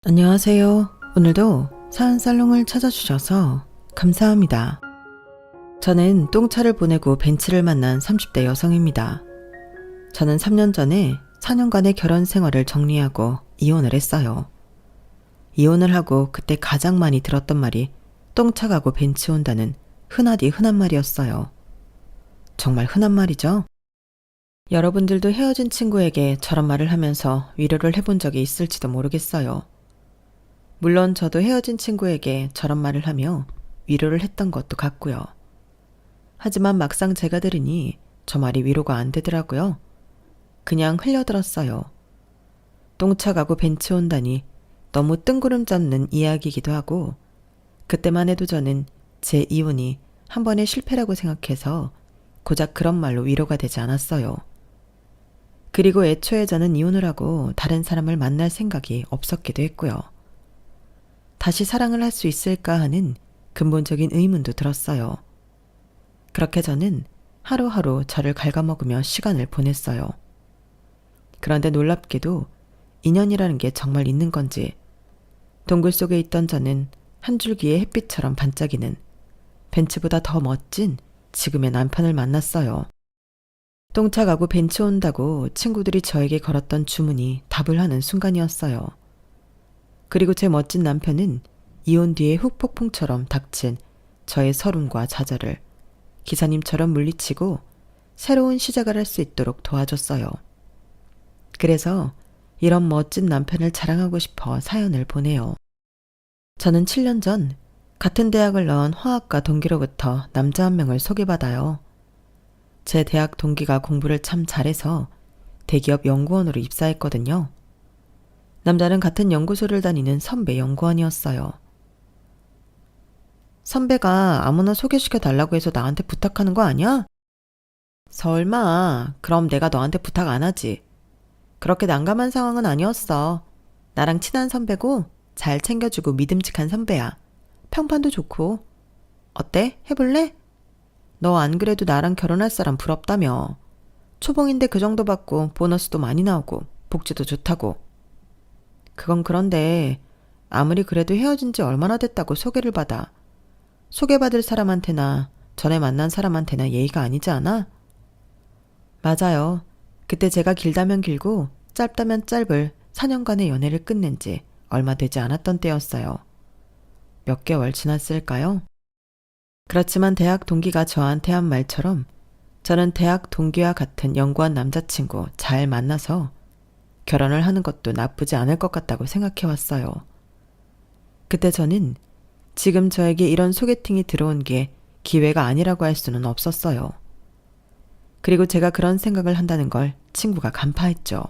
안녕하세요. 오늘도 사연살롱을 찾아주셔서 감사합니다. 저는 똥차를 보내고 벤츠를 만난 30대 여성입니다. 저는 3년 전에 4년간의 결혼 생활을 정리하고 이혼을 했어요. 이혼을 하고 그때 가장 많이 들었던 말이 똥차 가고 벤츠 온다는 흔하디 흔한 말이었어요. 정말 흔한 말이죠? 여러분들도 헤어진 친구에게 저런 말을 하면서 위로를 해본 적이 있을지도 모르겠어요. 물론 저도 헤어진 친구에게 저런 말을 하며 위로를 했던 것도 같고요. 하지만 막상 제가 들으니 저 말이 위로가 안 되더라고요. 그냥 흘려들었어요. 똥차 가고 벤츠 온다니 너무 뜬구름 잡는 이야기이기도 하고, 그때만 해도 저는 제 이혼이 한 번의 실패라고 생각해서 고작 그런 말로 위로가 되지 않았어요. 그리고 애초에 저는 이혼을 하고 다른 사람을 만날 생각이 없었기도 했고요. 다시 사랑을 할 수 있을까 하는 근본적인 의문도 들었어요. 그렇게 저는 하루하루 저를 갉아먹으며 시간을 보냈어요. 그런데 놀랍게도 인연이라는 게 정말 있는 건지, 동굴 속에 있던 저는 한 줄기의 햇빛처럼 반짝이는 벤츠보다 더 멋진 지금의 남편을 만났어요. 똥차 가고 벤츠 온다고 친구들이 저에게 걸었던 주문이 답을 하는 순간이었어요. 그리고 제 멋진 남편은 이혼 뒤에 훅폭풍처럼 닥친 저의 서름과 좌절을 기사님처럼 물리치고 새로운 시작을 할 수 있도록 도와줬어요. 그래서 이런 멋진 남편을 자랑하고 싶어 사연을 보내요. 저는 7년 전 같은 대학을 나온 화학과 동기로부터 남자 한 명을 소개받아요. 제 대학 동기가 공부를 참 잘해서 대기업 연구원으로 입사했거든요. 남자는 같은 연구소를 다니는 선배 연구원이었어요. 선배가 아무나 소개시켜 달라고 해서 나한테 부탁하는 거 아니야? 설마, 그럼 내가 너한테 부탁 안 하지. 그렇게 난감한 상황은 아니었어. 나랑 친한 선배고 잘 챙겨주고 믿음직한 선배야. 평판도 좋고. 어때? 해볼래? 너 안 그래도 나랑 결혼할 사람 부럽다며. 초봉인데 그 정도 받고 보너스도 많이 나오고 복지도 좋다고. 그건 그런데 아무리 그래도 헤어진 지 얼마나 됐다고 소개를 받아. 소개받을 사람한테나 전에 만난 사람한테나 예의가 아니지 않아? 맞아요. 그때 제가 길다면 길고 짧다면 짧을 4년간의 연애를 끝낸 지 얼마 되지 않았던 때였어요. 몇 개월 지났을까요? 그렇지만 대학 동기가 저한테 한 말처럼 저는 대학 동기와 같은 연구한 남자친구 잘 만나서 결혼을 하는 것도 나쁘지 않을 것 같다고 생각해왔어요. 그때 저는 지금 저에게 이런 소개팅이 들어온 게 기회가 아니라고 할 수는 없었어요. 그리고 제가 그런 생각을 한다는 걸 친구가 간파했죠.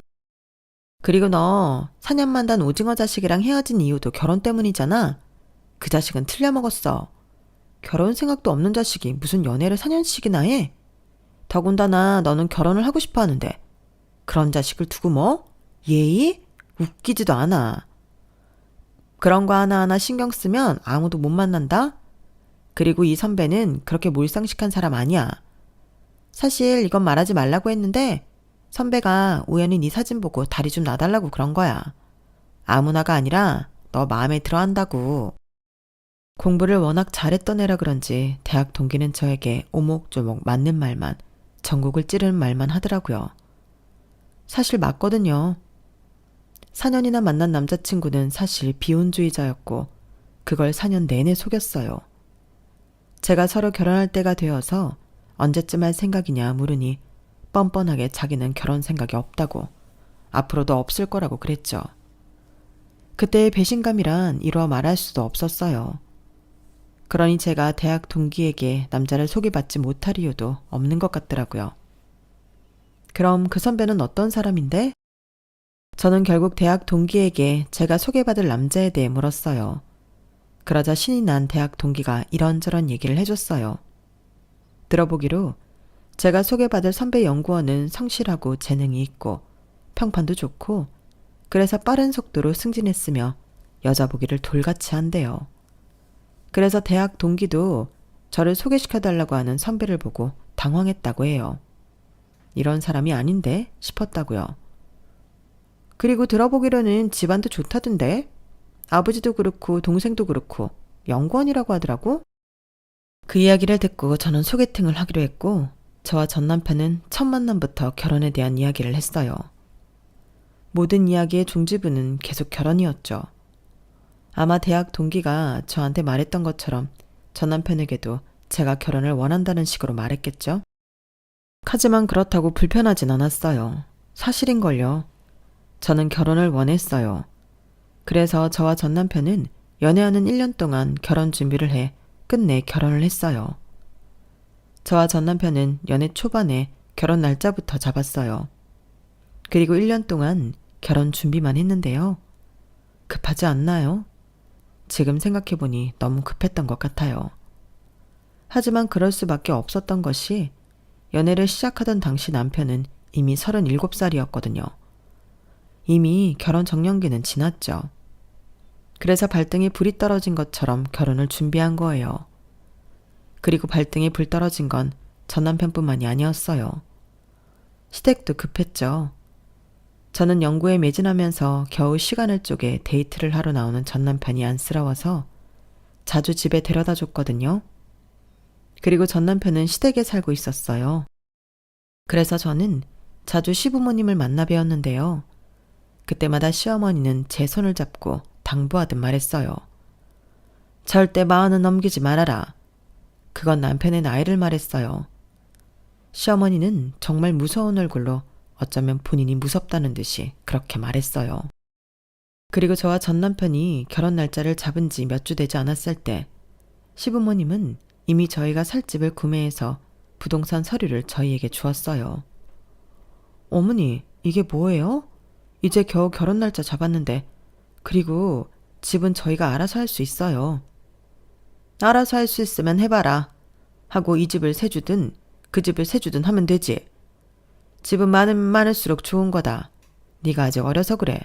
그리고 너 4년만 단 오징어 자식이랑 헤어진 이유도 결혼 때문이잖아. 그 자식은 틀려먹었어. 결혼 생각도 없는 자식이 무슨 연애를 4년씩이나 해? 더군다나 너는 결혼을 하고 싶어 하는데 그런 자식을 두고 뭐? 예의? 웃기지도 않아. 그런 거 하나하나 신경 쓰면 아무도 못 만난다? 그리고 이 선배는 그렇게 몰상식한 사람 아니야. 사실 이건 말하지 말라고 했는데 선배가 우연히 네 사진 보고 다리 좀 놔달라고 그런 거야. 아무나가 아니라 너 마음에 들어 한다고. 공부를 워낙 잘했던 애라 그런지 대학 동기는 저에게 오목조목 맞는 말만, 전국을 찌르는 말만 하더라고요. 사실 맞거든요. 4년이나 만난 남자친구는 사실 비혼주의자였고 그걸 4년 내내 속였어요. 제가 서로 결혼할 때가 되어서 언제쯤 할 생각이냐 물으니 뻔뻔하게 자기는 결혼 생각이 없다고, 앞으로도 없을 거라고 그랬죠. 그때의 배신감이란 이루어 말할 수도 없었어요. 그러니 제가 대학 동기에게 남자를 소개받지 못할 이유도 없는 것 같더라고요. 그럼 그 선배는 어떤 사람인데? 저는 결국 대학 동기에게 제가 소개받을 남자에 대해 물었어요. 그러자 신이 난 대학 동기가 이런저런 얘기를 해줬어요. 들어보기로 제가 소개받을 선배 연구원은 성실하고 재능이 있고 평판도 좋고 그래서 빠른 속도로 승진했으며 여자 보기를 돌같이 한대요. 그래서 대학 동기도 저를 소개시켜달라고 하는 선배를 보고 당황했다고 해요. 이런 사람이 아닌데 싶었다고요. 그리고 들어보기로는 집안도 좋다던데? 아버지도 그렇고 동생도 그렇고 연구원이라고 하더라고. 그 이야기를 듣고 저는 소개팅을 하기로 했고 저와 전 남편은 첫 만남부터 결혼에 대한 이야기를 했어요. 모든 이야기의 종지부는 계속 결혼이었죠. 아마 대학 동기가 저한테 말했던 것처럼 전 남편에게도 제가 결혼을 원한다는 식으로 말했겠죠. 하지만 그렇다고 불편하진 않았어요. 사실인걸요. 저는 결혼을 원했어요. 그래서 저와 전 남편은 연애하는 1년 동안 결혼 준비를 해 끝내 결혼을 했어요. 저와 전 남편은 연애 초반에 결혼 날짜부터 잡았어요. 그리고 1년 동안 결혼 준비만 했는데요. 급하지 않나요? 지금 생각해보니 너무 급했던 것 같아요. 하지만 그럴 수밖에 없었던 것이 연애를 시작하던 당시 남편은 이미 37살이었거든요. 이미 결혼 정년기는 지났죠. 그래서 발등에 불이 떨어진 것처럼 결혼을 준비한 거예요. 그리고 발등에 불 떨어진 건 전 남편뿐만이 아니었어요. 시댁도 급했죠. 저는 연구에 매진하면서 겨우 시간을 쪼개 데이트를 하러 나오는 전 남편이 안쓰러워서 자주 집에 데려다 줬거든요. 그리고 전 남편은 시댁에 살고 있었어요. 그래서 저는 자주 시부모님을 만나 뵈었는데요. 그때마다 시어머니는 제 손을 잡고 당부하듯 말했어요. 절대 40은 넘기지 말아라. 그건 남편의 나이를 말했어요. 시어머니는 정말 무서운 얼굴로 어쩌면 본인이 무섭다는 듯이 그렇게 말했어요. 그리고 저와 전 남편이 결혼 날짜를 잡은 지 몇 주 되지 않았을 때 시부모님은 이미 저희가 살 집을 구매해서 부동산 서류를 저희에게 주었어요. 어머니, 이게 뭐예요? 이제 겨우 결혼 날짜 잡았는데 그리고 집은 저희가 알아서 할 수 있어요. 알아서 할 수 있으면 해봐라. 하고 이 집을 세 주든 그 집을 세 주든 하면 되지. 집은 많으면 많을수록 좋은 거다. 네가 아직 어려서 그래.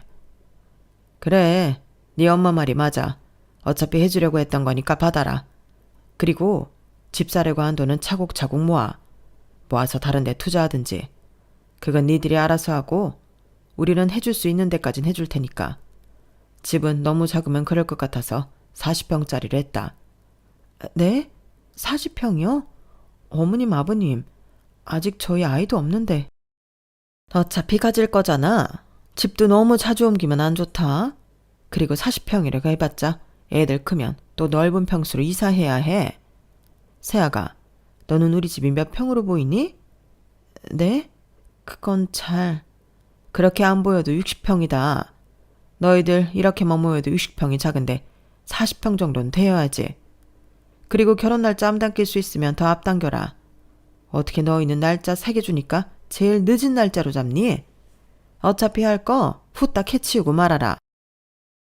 그래, 네 엄마 말이 맞아. 어차피 해주려고 했던 거니까 받아라. 그리고 집 사려고 한 돈은 차곡차곡 모아서 다른 데 투자하든지. 그건 니들이 알아서 하고 우리는 해줄 수 있는 데까진 해줄 테니까. 집은 너무 작으면 그럴 것 같아서 40평짜리를 했다. 네? 40평이요? 어머님, 아버님, 아직 저희 아이도 없는데. 어차피 가질 거잖아. 집도 너무 자주 옮기면 안 좋다. 그리고 40평이라고 해봤자 애들 크면 또 넓은 평수로 이사해야 해. 세아가, 너는 우리 집이 몇 평으로 보이니? 네? 그건 잘... 그렇게 안 보여도 60평이다. 너희들 이렇게만 모여도 60평이 작은데 40평 정도는 되어야지. 그리고 결혼 날짜 앞당길 수 있으면 더 앞당겨라. 어떻게 너희는 날짜 새겨주니까 제일 늦은 날짜로 잡니? 어차피 할 거 후딱 해치우고 말아라.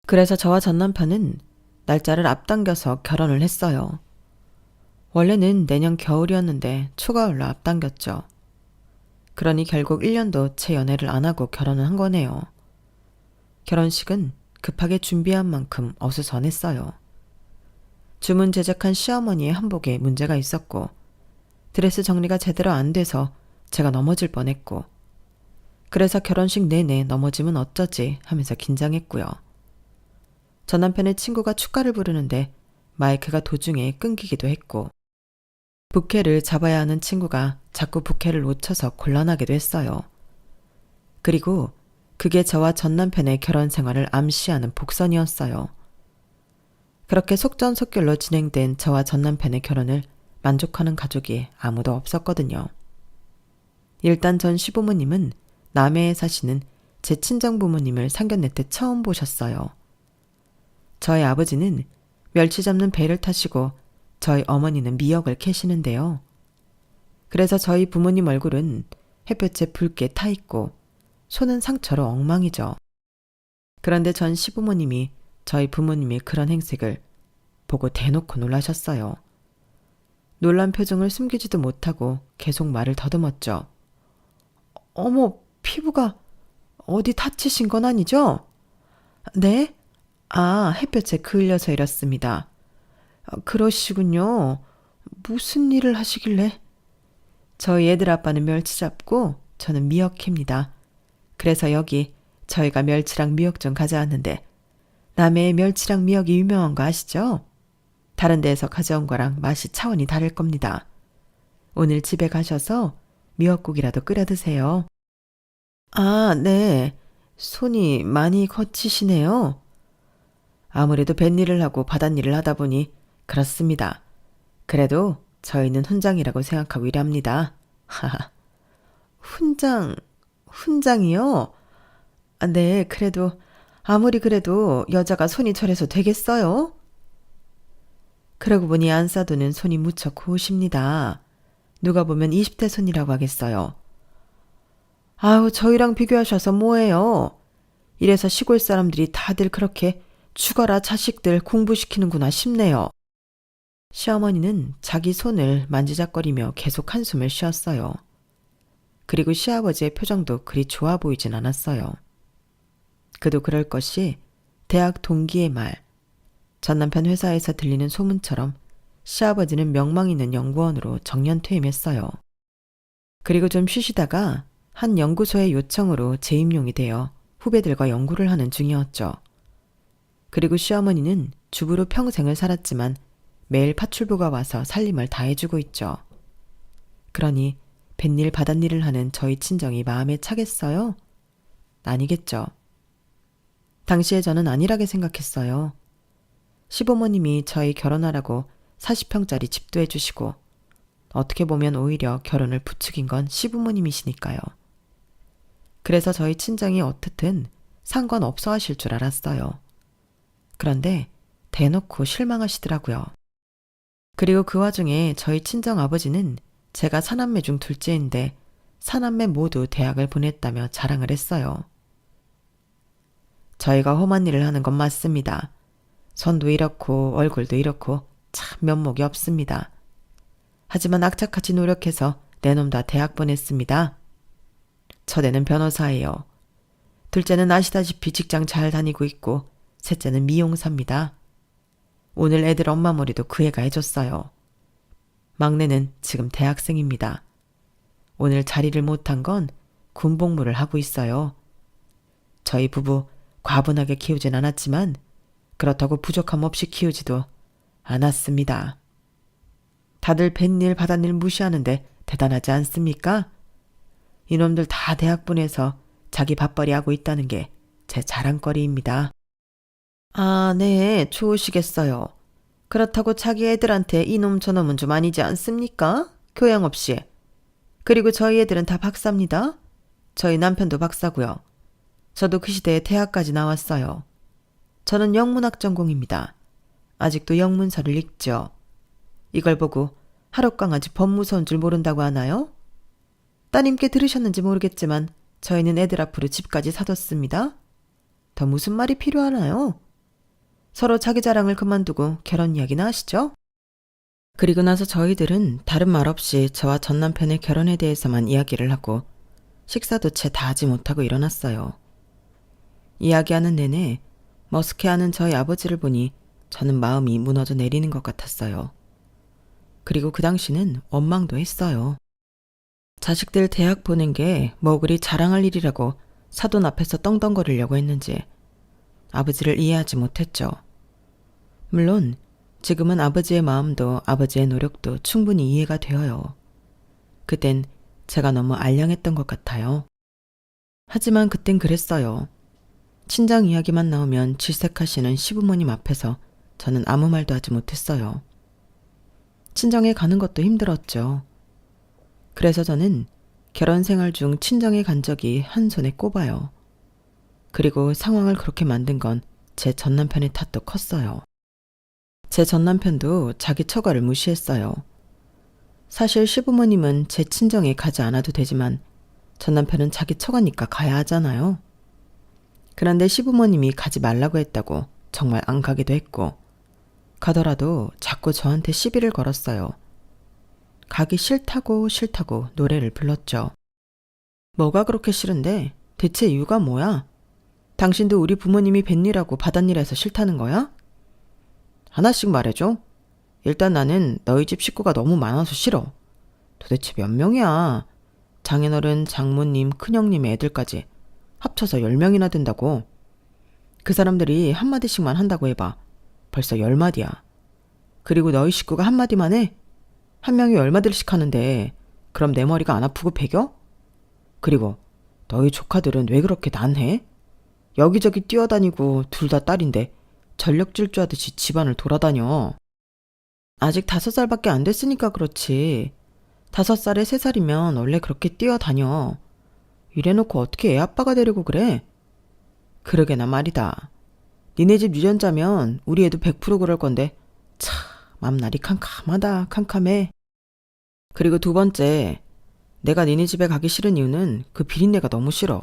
그래서 저와 전 남편은 날짜를 앞당겨서 결혼을 했어요. 원래는 내년 겨울이었는데 초가을로 앞당겼죠. 그러니 결국 1년도 채 연애를 안 하고 결혼을 한 거네요. 결혼식은 급하게 준비한 만큼 어수선했어요. 주문 제작한 시어머니의 한복에 문제가 있었고 드레스 정리가 제대로 안 돼서 제가 넘어질 뻔했고 그래서 결혼식 내내 넘어지면 어쩌지 하면서 긴장했고요. 전 남편의 친구가 축가를 부르는데 마이크가 도중에 끊기기도 했고 부케를 잡아야 하는 친구가 자꾸 부케를 놓쳐서 곤란하기도 했어요. 그리고 그게 저와 전 남편의 결혼 생활을 암시하는 복선이었어요. 그렇게 속전속결로 진행된 저와 전 남편의 결혼을 만족하는 가족이 아무도 없었거든요. 일단 전 시부모님은 남해에 사시는 제 친정부모님을 상견례 때 처음 보셨어요. 저희 아버지는 멸치 잡는 배를 타시고 저희 어머니는 미역을 캐시는데요. 그래서 저희 부모님 얼굴은 햇볕에 붉게 타 있고 손은 상처로 엉망이죠. 그런데 전 시부모님이 저희 부모님의 그런 행색을 보고 대놓고 놀라셨어요. 놀란 표정을 숨기지도 못하고 계속 말을 더듬었죠. 어머, 피부가 어디 다치신 건 아니죠? 네? 아, 햇볕에 그을려서 이렇습니다. 그러시군요. 무슨 일을 하시길래? 저희 애들 아빠는 멸치 잡고 저는 미역 캡니다. 그래서 여기 저희가 멸치랑 미역 좀 가져왔는데 남해의 멸치랑 미역이 유명한 거 아시죠? 다른 데에서 가져온 거랑 맛이 차원이 다를 겁니다. 오늘 집에 가셔서 미역국이라도 끓여 드세요. 아, 네. 손이 많이 거치시네요. 아무래도 뱃일을 하고 바닷일을 하다 보니 그렇습니다. 그래도 저희는 훈장이라고 생각하고 일합니다. 하하. 훈장이요? 아, 네, 그래도 아무리 그래도 여자가 손이 저래서 되겠어요? 그러고 보니 안사도는 손이 무척 고우십니다. 누가 보면 20대 손이라고 하겠어요. 아우, 저희랑 비교하셔서 뭐예요? 이래서 시골 사람들이 다들 그렇게 죽어라 자식들 공부시키는구나 싶네요. 시어머니는 자기 손을 만지작거리며 계속 한숨을 쉬었어요. 그리고 시아버지의 표정도 그리 좋아 보이진 않았어요. 그도 그럴 것이 대학 동기의 말, 전 남편 회사에서 들리는 소문처럼 시아버지는 명망 있는 연구원으로 정년퇴임했어요. 그리고 좀 쉬시다가 한 연구소의 요청으로 재임용이 되어 후배들과 연구를 하는 중이었죠. 그리고 시어머니는 주부로 평생을 살았지만 매일 파출부가 와서 살림을 다 해주고 있죠. 그러니 뱃일 바닷일을 하는 저희 친정이 마음에 차겠어요? 아니겠죠. 당시에 저는 아니라게 생각했어요. 시부모님이 저희 결혼하라고 40평짜리 집도 해주시고 어떻게 보면 오히려 결혼을 부추긴 건 시부모님이시니까요. 그래서 저희 친정이 어떻든 상관없어 하실 줄 알았어요. 그런데 대놓고 실망하시더라고요. 그리고 그 와중에 저희 친정 아버지는 제가 사남매 중 둘째인데 사남매 모두 대학을 보냈다며 자랑을 했어요. 저희가 험한 일을 하는 건 맞습니다. 손도 이렇고 얼굴도 이렇고 참 면목이 없습니다. 하지만 악착같이 노력해서 내 놈 다 대학 보냈습니다. 첫애는 변호사예요. 둘째는 아시다시피 직장 잘 다니고 있고 셋째는 미용사입니다. 오늘 애들 엄마 머리도 그 애가 해줬어요. 막내는 지금 대학생입니다. 오늘 자리를 못한 건 군복무를 하고 있어요. 저희 부부 과분하게 키우진 않았지만 그렇다고 부족함 없이 키우지도 않았습니다. 다들 뱃일 바닷일 무시하는데 대단하지 않습니까? 이놈들 다 대학 보내서 자기 밥벌이 하고 있다는 게 제 자랑거리입니다. 아, 네, 좋으시겠어요. 그렇다고 자기 애들한테 이놈 저놈은 좀 아니지 않습니까? 교양 없이. 그리고 저희 애들은 다 박사입니다. 저희 남편도 박사고요. 저도 그 시대에 대학까지 나왔어요. 저는 영문학 전공입니다. 아직도 영문서를 읽죠. 이걸 보고 하룻강아지 법무서인 줄 모른다고 하나요? 따님께 들으셨는지 모르겠지만 저희는 애들 앞으로 집까지 사뒀습니다. 더 무슨 말이 필요하나요? 서로 자기 자랑을 그만두고 결혼 이야기나 하시죠. 그리고 나서 저희들은 다른 말 없이 저와 전 남편의 결혼에 대해서만 이야기를 하고 식사도 채 다 하지 못하고 일어났어요. 이야기하는 내내 머쓱해하는 저희 아버지를 보니 저는 마음이 무너져 내리는 것 같았어요. 그리고 그 당시는 원망도 했어요. 자식들 대학 보낸 게 뭐 그리 자랑할 일이라고 사돈 앞에서 떵떵거리려고 했는지 아버지를 이해하지 못했죠. 물론 지금은 아버지의 마음도 아버지의 노력도 충분히 이해가 되어요. 그땐 제가 너무 알량했던 것 같아요. 하지만 그땐 그랬어요. 친정 이야기만 나오면 질색하시는 시부모님 앞에서 저는 아무 말도 하지 못했어요. 친정에 가는 것도 힘들었죠. 그래서 저는 결혼 생활 중 친정에 간 적이 한 손에 꼽아요. 그리고 상황을 그렇게 만든 건 제 전남편의 탓도 컸어요. 제 전남편도 자기 처가를 무시했어요. 사실 시부모님은 제 친정에 가지 않아도 되지만 전남편은 자기 처가니까 가야 하잖아요. 그런데 시부모님이 가지 말라고 했다고 정말 안 가기도 했고 가더라도 자꾸 저한테 시비를 걸었어요. 가기 싫다고 노래를 불렀죠. 뭐가 그렇게 싫은데? 대체 이유가 뭐야? 당신도 우리 부모님이 뱃일하고 바닷일해서 싫다는 거야? 하나씩 말해줘. 일단 나는 너희 집 식구가 너무 많아서 싫어. 도대체 몇 명이야? 장인어른, 장모님, 큰형님 애들까지 합쳐서 10명이나 된다고. 그 사람들이 한마디씩만 한다고 해봐. 벌써 10마디야. 그리고 너희 식구가 한마디만 해? 한 명이 10마디씩 하는데 그럼 내 머리가 안 아프고 배겨? 그리고 너희 조카들은 왜 그렇게 난해? 여기저기 뛰어다니고 둘 다 딸인데 전력 질주하듯이 집안을 돌아다녀. 아직 5살밖에 안 됐으니까 그렇지. 5살에 3살이면 원래 그렇게 뛰어다녀. 이래놓고 어떻게 애 아빠가 되려고 그래? 그러게나 말이다. 니네 집 유전자면 우리 애도 100% 그럴 건데 참 맘날이 캄캄하다 캄캄해. 그리고 두 번째, 내가 니네 집에 가기 싫은 이유는 그 비린내가 너무 싫어.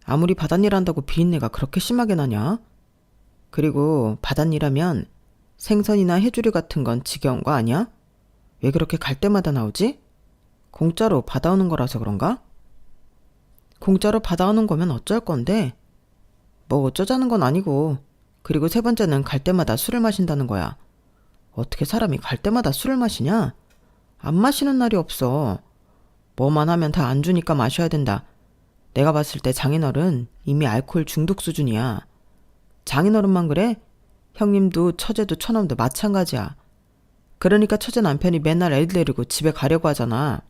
아무리 바닷일 한다고 비린내가 그렇게 심하게 나냐? 그리고 바닷일하면 생선이나 해조류 같은 건 지겨운 거 아니야? 왜 그렇게 갈 때마다 나오지? 공짜로 받아오는 거라서 그런가? 공짜로 받아오는 거면 어쩔 건데? 뭐 어쩌자는 건 아니고. 그리고 세 번째는 갈 때마다 술을 마신다는 거야. 어떻게 사람이 갈 때마다 술을 마시냐? 안 마시는 날이 없어. 뭐만 하면 다 안 주니까 마셔야 된다. 내가 봤을 때 장인어른 이미 알코올 중독 수준이야. 장인어른만 그래? 형님도 처제도 처남도 마찬가지야. 그러니까 처제 남편이 맨날 애들 데리고 집에 가려고 하잖아.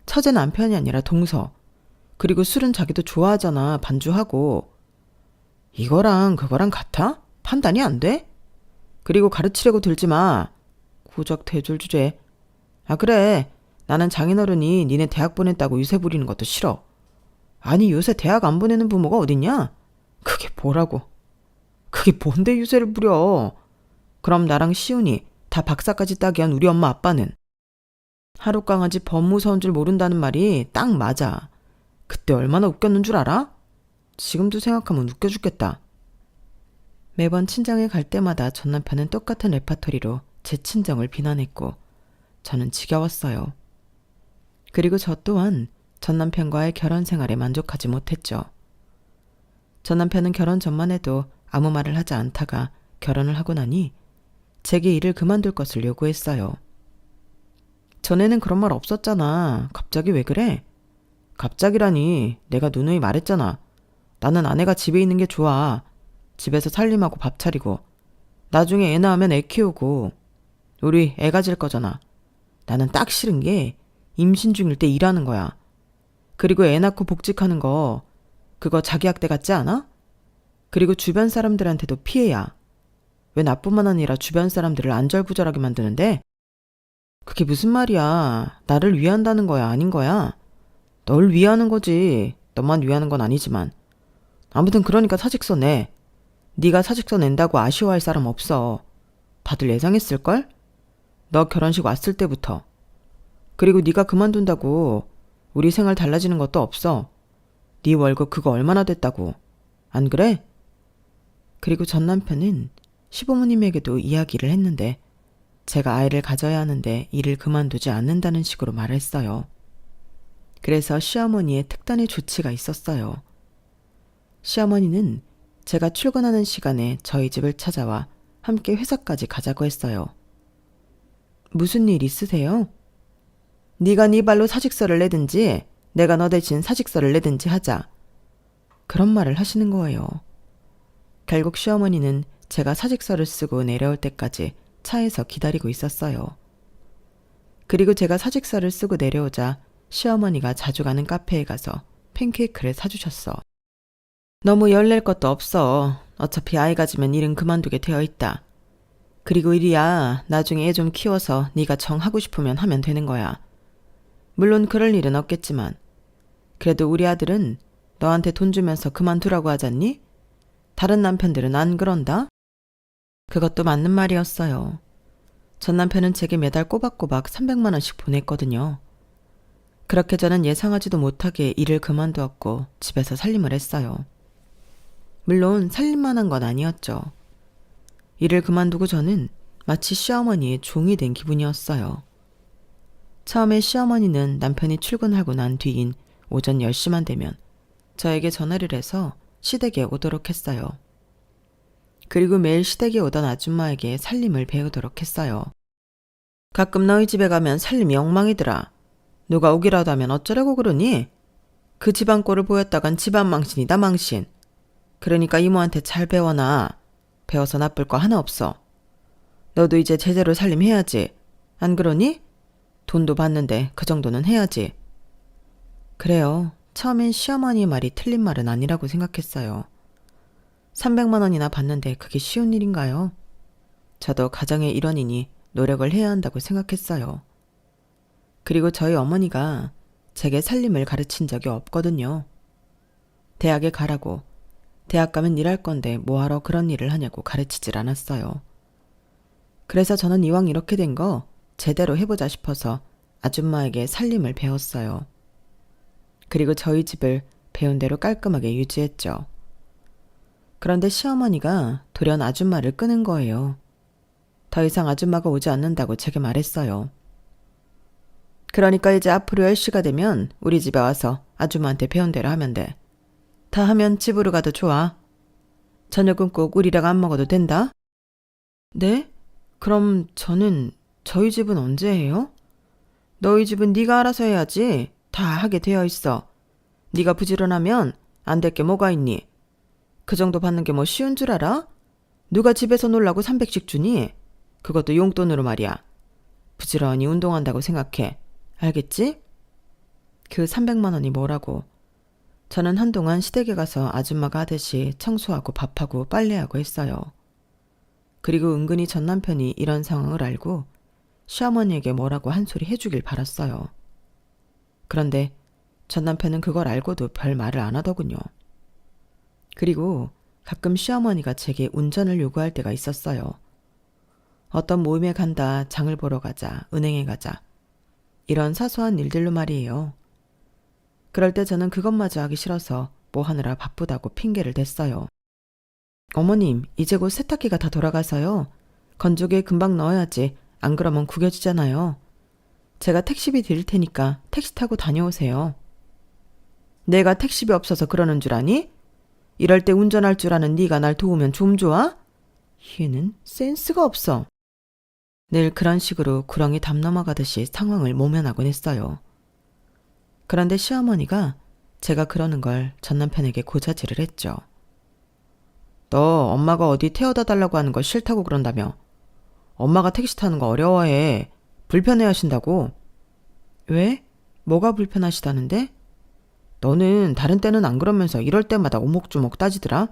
처제 남편이 아니라 동서. 그리고 술은 자기도 좋아하잖아. 반주하고. 이거랑 그거랑 같아? 판단이 안 돼? 그리고 가르치려고 들지 마. 고작 대졸 주제. 아 그래. 나는 장인어른이 니네 대학 보냈다고 유세 부리는 것도 싫어. 아니 요새 대학 안 보내는 부모가 어딨냐? 그게 뭐라고. 그게 뭔데 유세를 부려. 그럼 나랑 시훈이 다 박사까지 따게 한 우리 엄마 아빠는. 하룻강아지 법무서운 줄 모른다는 말이 딱 맞아. 그때 얼마나 웃겼는 줄 알아? 지금도 생각하면 웃겨 죽겠다. 매번 친정에 갈 때마다 전 남편은 똑같은 레파토리로 제 친정을 비난했고 저는 지겨웠어요. 그리고 저 또한 전 남편과의 결혼 생활에 만족하지 못했죠. 전 남편은 결혼 전만 해도 아무 말을 하지 않다가 결혼을 하고 나니 제게 일을 그만둘 것을 요구했어요. 전에는 그런 말 없었잖아. 갑자기 왜 그래? 갑자기라니. 내가 누누이 말했잖아. 나는 아내가 집에 있는 게 좋아. 집에서 살림하고 밥 차리고 나중에 애 낳으면 애 키우고 우리 애 가질 거잖아. 나는 딱 싫은 게 임신 중일 때 일하는 거야. 그리고 애 낳고 복직하는 거 그거 자기 학대 같지 않아? 그리고 주변 사람들한테도 피해야. 왜 나뿐만 아니라 주변 사람들을 안절부절하게 만드는데? 그게 무슨 말이야. 나를 위한다는 거야 아닌 거야? 널 위하는 거지. 너만 위하는 건 아니지만. 아무튼 그러니까 사직서 내. 네가 사직서 낸다고 아쉬워할 사람 없어. 다들 예상했을걸? 너 결혼식 왔을 때부터. 그리고 네가 그만둔다고 우리 생활 달라지는 것도 없어. 네 월급 그거 얼마나 됐다고. 안 그래? 그리고 전 남편은 시부모님에게도 이야기를 했는데 제가 아이를 가져야 하는데 일을 그만두지 않는다는 식으로 말했어요. 그래서 시어머니의 특단의 조치가 있었어요. 시어머니는 제가 출근하는 시간에 저희 집을 찾아와 함께 회사까지 가자고 했어요. 무슨 일 있으세요? 네가 네 발로 사직서를 내든지 내가 너 대신 사직서를 내든지 하자. 그런 말을 하시는 거예요. 결국 시어머니는 제가 사직서를 쓰고 내려올 때까지 차에서 기다리고 있었어요. 그리고 제가 사직서를 쓰고 내려오자 시어머니가 자주 가는 카페에 가서 팬케이크를 사주셨어. 너무 열낼 것도 없어. 어차피 아이 가지면 일은 그만두게 되어 있다. 그리고 일이야 나중에 애 좀 키워서 네가 정하고 싶으면 하면 되는 거야. 물론 그럴 일은 없겠지만 그래도 우리 아들은 너한테 돈 주면서 그만두라고 하잖니? 다른 남편들은 안 그런다? 그것도 맞는 말이었어요. 전 남편은 제게 매달 꼬박꼬박 300만 원씩 보냈거든요. 그렇게 저는 예상하지도 못하게 일을 그만두었고 집에서 살림을 했어요. 물론 살림만 한 건 아니었죠. 일을 그만두고 저는 마치 시어머니의 종이 된 기분이었어요. 처음에 시어머니는 남편이 출근하고 난 뒤인 오전 10시만 되면 저에게 전화를 해서 시댁에 오도록 했어요. 그리고 매일 시댁에 오던 아줌마에게 살림을 배우도록 했어요. 가끔 너희 집에 가면 살림이 엉망이더라. 누가 오기라도 하면 어쩌려고 그러니? 그 집안 꼴을 보였다간 집안 망신이다 망신. 그러니까 이모한테 잘 배워놔. 배워서 나쁠 거 하나 없어. 너도 이제 제대로 살림해야지. 안 그러니? 돈도 받는데 그 정도는 해야지. 그래요. 처음엔 시어머니의 말이 틀린 말은 아니라고 생각했어요. 300만 원이나 받는데 그게 쉬운 일인가요? 저도 가정의 일원이니 노력을 해야 한다고 생각했어요. 그리고 저희 어머니가 제게 살림을 가르친 적이 없거든요. 대학에 가라고, 대학 가면 일할 건데 뭐하러 그런 일을 하냐고 가르치질 않았어요. 그래서 저는 이왕 이렇게 된 거 제대로 해보자 싶어서 아줌마에게 살림을 배웠어요. 그리고 저희 집을 배운 대로 깔끔하게 유지했죠. 그런데 시어머니가 돌연 아줌마를 끄는 거예요. 더 이상 아줌마가 오지 않는다고 제게 말했어요. 그러니까 이제 앞으로 10시가 되면 우리 집에 와서 아줌마한테 배운 대로 하면 돼. 다 하면 집으로 가도 좋아. 저녁은 꼭 우리랑 안 먹어도 된다. 네? 그럼 저희 집은 언제 해요? 너희 집은 네가 알아서 해야지. 다 하게 되어 있어. 네가 부지런하면 안 될 게 뭐가 있니? 그 정도 받는 게 뭐 쉬운 줄 알아? 누가 집에서 놀라고 300씩 주니? 그것도 용돈으로 말이야. 부지런히 운동한다고 생각해. 알겠지? 그 300만 원이 뭐라고. 저는 한동안 시댁에 가서 아줌마가 하듯이 청소하고 밥하고 빨래하고 했어요. 그리고 은근히 전 남편이 이런 상황을 알고 시어머니에게 뭐라고 한 소리 해주길 바랐어요. 그런데 전 남편은 그걸 알고도 별 말을 안 하더군요. 그리고 가끔 시어머니가 제게 운전을 요구할 때가 있었어요. 어떤 모임에 간다, 장을 보러 가자, 은행에 가자. 이런 사소한 일들로 말이에요. 그럴 때 저는 그것마저 하기 싫어서 뭐 하느라 바쁘다고 핑계를 댔어요. 어머님, 이제 곧 세탁기가 다 돌아가서요. 건조기에 금방 넣어야지. 안 그러면 구겨지잖아요. 제가 택시비 드릴 테니까 택시 타고 다녀오세요. 내가 택시비 없어서 그러는 줄 아니? 이럴 때 운전할 줄 아는 네가 날 도우면 좀 좋아? 얘는 센스가 없어. 늘 그런 식으로 구렁이 담 넘어가듯이 상황을 모면하곤 했어요. 그런데 시어머니가 제가 그러는 걸 전 남편에게 고자질을 했죠. 너 엄마가 어디 태워다 달라고 하는 거 싫다고 그런다며. 엄마가 택시 타는 거 어려워해. 불편해 하신다고. 왜? 뭐가 불편하시다는데? 너는 다른 때는 안 그러면서 이럴 때마다 오목조목 따지더라.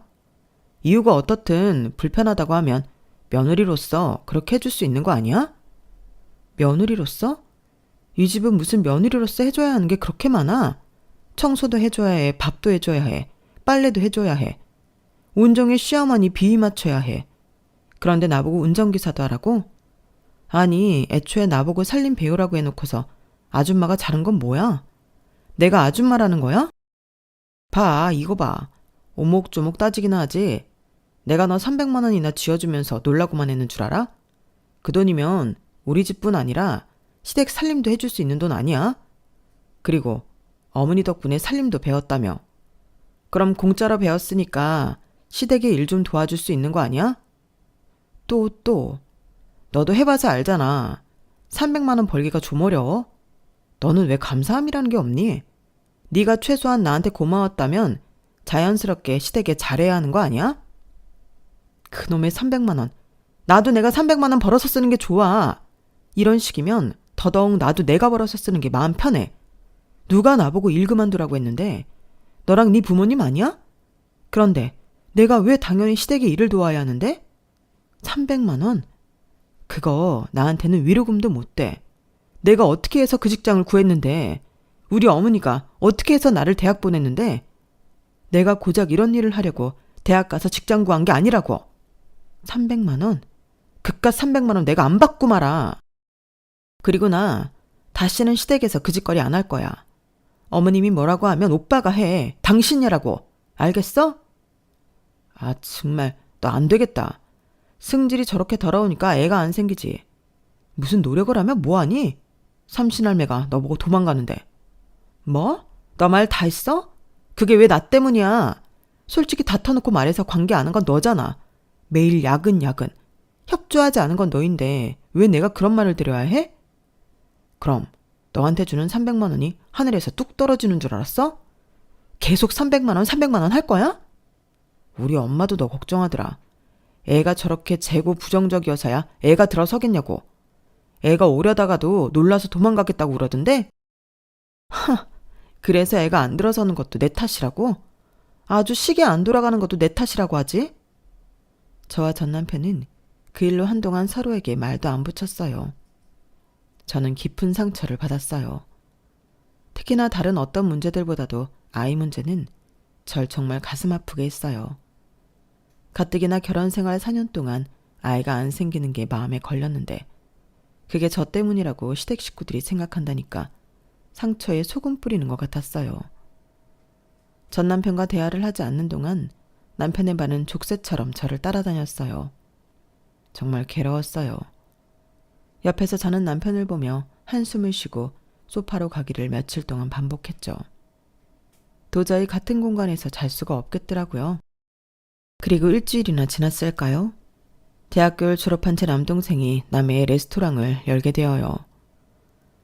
이유가 어떻든 불편하다고 하면 며느리로서 그렇게 해줄 수 있는 거 아니야? 며느리로서? 이 집은 무슨 며느리로서 해줘야 하는 게 그렇게 많아? 청소도 해줘야 해, 밥도 해줘야 해, 빨래도 해줘야 해. 온종일 시어머니 비위 맞춰야 해. 그런데 나보고 운전기사도 하라고? 아니, 애초에 나보고 살림 배우라고 해놓고서 아줌마가 자른 건 뭐야? 내가 아줌마라는 거야? 봐, 이거 봐. 오목조목 따지기나 하지. 내가 너 300만 원이나 쥐어주면서 놀라고만 했는 줄 알아? 그 돈이면 우리 집뿐 아니라 시댁 살림도 해줄 수 있는 돈 아니야? 그리고 어머니 덕분에 살림도 배웠다며. 그럼 공짜로 배웠으니까 시댁에 일 좀 도와줄 수 있는 거 아니야? 또. 너도 해봐서 알잖아. 300만 원 벌기가 좀 어려워. 너는 왜 감사함이라는 게 없니? 네가 최소한 나한테 고마웠다면 자연스럽게 시댁에 잘해야 하는 거 아니야? 그놈의 300만 원. 나도 내가 300만 원 벌어서 쓰는 게 좋아. 이런 식이면 더더욱 나도 내가 벌어서 쓰는 게 마음 편해. 누가 나보고 일 그만두라고 했는데 너랑 네 부모님 아니야? 그런데 내가 왜 당연히 시댁에 일을 도와야 하는데? 300만 원? 그거 나한테는 위로금도 못 돼. 내가 어떻게 해서 그 직장을 구했는데, 우리 어머니가 어떻게 해서 나를 대학 보냈는데, 내가 고작 이런 일을 하려고 대학 가서 직장 구한 게 아니라고. 300만 원? 그깟 300만 원 내가 안 받고 말아. 그리고 나 다시는 시댁에서 그 짓거리 안 할 거야. 어머님이 뭐라고 하면 오빠가 해. 당신이라고. 알겠어? 아, 정말 너 안 되겠다. 승질이 저렇게 더러우니까 애가 안 생기지. 무슨 노력을 하면 뭐하니? 삼신할매가 너보고 도망가는데. 뭐? 너 말 다 했어? 그게 왜 나 때문이야? 솔직히 다 터놓고 말해서 관계 안 한 건 너잖아. 매일 야근. 협조하지 않은 건 너인데 왜 내가 그런 말을 드려야 해? 그럼 너한테 주는 300만 원이 하늘에서 뚝 떨어지는 줄 알았어? 계속 300만 원 할 거야? 우리 엄마도 너 걱정하더라. 애가 저렇게 재고 부정적이어서야 애가 들어서겠냐고. 애가 오려다가도 놀라서 도망가겠다고 그러던데? 하, 그래서 애가 안 들어서는 것도 내 탓이라고? 아주 시계 안 돌아가는 것도 내 탓이라고 하지? 저와 전 남편은 그 일로 한동안 서로에게 말도 안 붙였어요. 저는 깊은 상처를 받았어요. 특히나 다른 어떤 문제들보다도 아이 문제는 절 정말 가슴 아프게 했어요. 가뜩이나 결혼 생활 4년 동안 아이가 안 생기는 게 마음에 걸렸는데 그게 저 때문이라고 시댁 식구들이 생각한다니까 상처에 소금 뿌리는 것 같았어요. 전 남편과 대화를 하지 않는 동안 남편의 말은 족쇄처럼 저를 따라다녔어요. 정말 괴로웠어요. 옆에서 자는 남편을 보며 한숨을 쉬고 소파로 가기를 며칠 동안 반복했죠. 도저히 같은 공간에서 잘 수가 없겠더라고요. 그리고 일주일이나 지났을까요? 대학교를 졸업한 제 남동생이 남해의 레스토랑을 열게 되어요.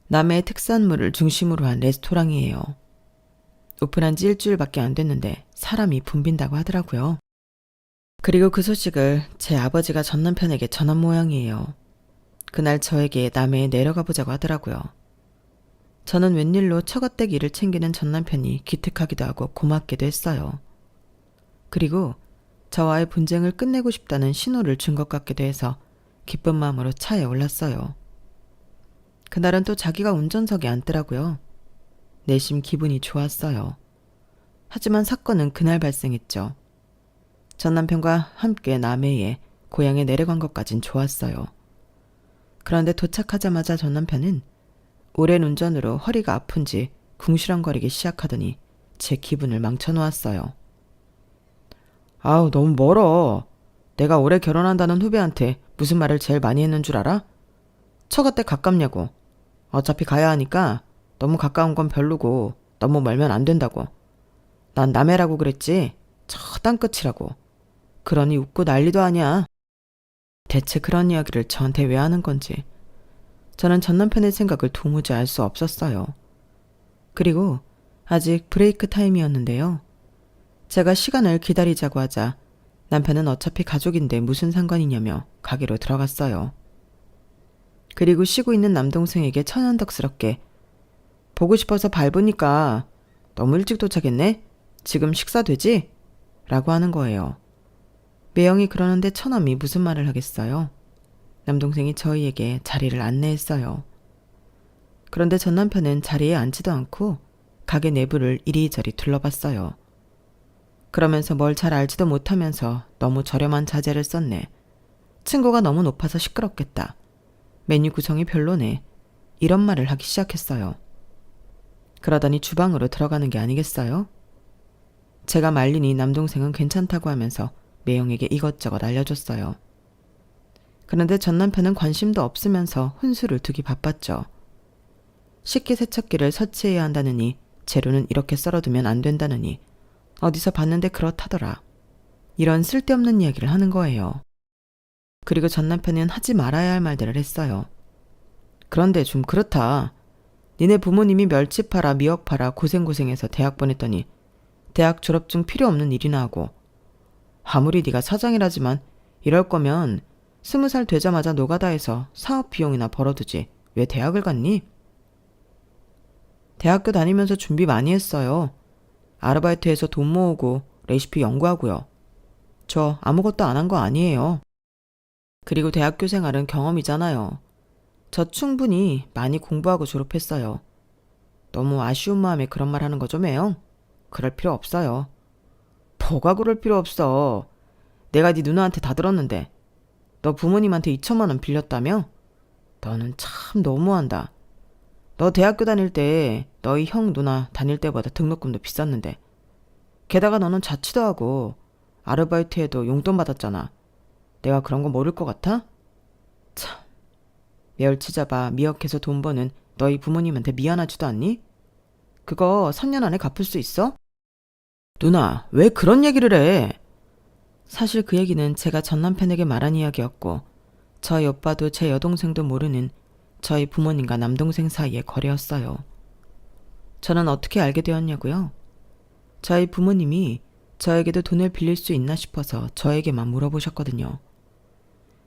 남해의 특산물을 중심으로 한 레스토랑이에요. 오픈한 지 일주일밖에 안 됐는데 사람이 붐빈다고 하더라고요. 그리고 그 소식을 제 아버지가 전 남편에게 전한 모양이에요. 그날 저에게 남해에 내려가 보자고 하더라고요. 저는 웬일로 처갓댁 일을 챙기는 전 남편이 기특하기도 하고 고맙기도 했어요. 그리고 저와의 분쟁을 끝내고 싶다는 신호를 준 것 같기도 해서 기쁜 마음으로 차에 올랐어요. 그날은 또 자기가 운전석에 앉더라고요. 내심 기분이 좋았어요. 하지만 사건은 그날 발생했죠. 전 남편과 함께 남해에 고향에 내려간 것까진 좋았어요. 그런데 도착하자마자 전 남편은 오랜 운전으로 허리가 아픈지 궁시렁거리기 시작하더니 제 기분을 망쳐놓았어요. 아우, 너무 멀어. 내가 올해 결혼한다는 후배한테 무슨 말을 제일 많이 했는 줄 알아? 처갓댁 가깝냐고. 어차피 가야 하니까 너무 가까운 건 별로고 너무 멀면 안 된다고. 난 남해라고 그랬지. 저 땅끝이라고. 그러니 웃고 난리도 아니야. 대체 그런 이야기를 저한테 왜 하는 건지 저는 전 남편의 생각을 도무지 알 수 없었어요. 그리고 아직 브레이크 타임이었는데요. 제가 시간을 기다리자고 하자 남편은 어차피 가족인데 무슨 상관이냐며 가게로 들어갔어요. 그리고 쉬고 있는 남동생에게 천연덕스럽게 보고 싶어서 밟으니까 너무 일찍 도착했네? 지금 식사 되지? 라고 하는 거예요. 매형이 그러는데 처남이 무슨 말을 하겠어요? 남동생이 저희에게 자리를 안내했어요. 그런데 전 남편은 자리에 앉지도 않고 가게 내부를 이리저리 둘러봤어요. 그러면서 뭘 잘 알지도 못하면서 너무 저렴한 자재를 썼네. 층고가 너무 높아서 시끄럽겠다. 메뉴 구성이 별로네. 이런 말을 하기 시작했어요. 그러더니 주방으로 들어가는 게 아니겠어요? 제가 말리니 남동생은 괜찮다고 하면서 매형에게 이것저것 알려줬어요. 그런데 전 남편은 관심도 없으면서 혼수를 두기 바빴죠. 식기세척기를 설치해야 한다느니 재료는 이렇게 썰어두면 안 된다느니 어디서 봤는데 그렇다더라. 이런 쓸데없는 이야기를 하는 거예요. 그리고 전 남편은 하지 말아야 할 말들을 했어요. 그런데 좀 그렇다. 니네 부모님이 멸치 팔아 미역 팔아 고생고생해서 대학 보냈더니 대학 졸업증 필요 없는 일이나 하고 아무리 네가 사장이라지만 이럴 거면 20살 되자마자 노가다해서 사업 비용이나 벌어두지 왜 대학을 갔니? 대학교 다니면서 준비 많이 했어요. 아르바이트해서 돈 모으고 레시피 연구하고요. 저 아무것도 안 한 거 아니에요. 그리고 대학교 생활은 경험이잖아요. 저 충분히 많이 공부하고 졸업했어요. 너무 아쉬운 마음에 그런 말 하는 거죠, 매형? 그럴 필요 없어요. 뭐가 그럴 필요 없어. 내가 네 누나한테 다 들었는데. 너 부모님한테 2천만 원 빌렸다며? 너는 참 너무한다. 너 대학교 다닐 때 너희 형 누나 다닐 때보다 등록금도 비쌌는데. 게다가 너는 자취도 하고 아르바이트해도 용돈 받았잖아. 내가 그런 거 모를 것 같아? 참. 멸치 잡아 미역해서 돈 버는 너희 부모님한테 미안하지도 않니? 그거 3년 안에 갚을 수 있어? 누나, 왜 그런 얘기를 해? 사실 그 얘기는 제가 전 남편에게 말한 이야기였고 저희 오빠도 제 여동생도 모르는 저희 부모님과 남동생 사이의 거래였어요. 저는 어떻게 알게 되었냐고요? 저희 부모님이 저에게도 돈을 빌릴 수 있나 싶어서 저에게만 물어보셨거든요.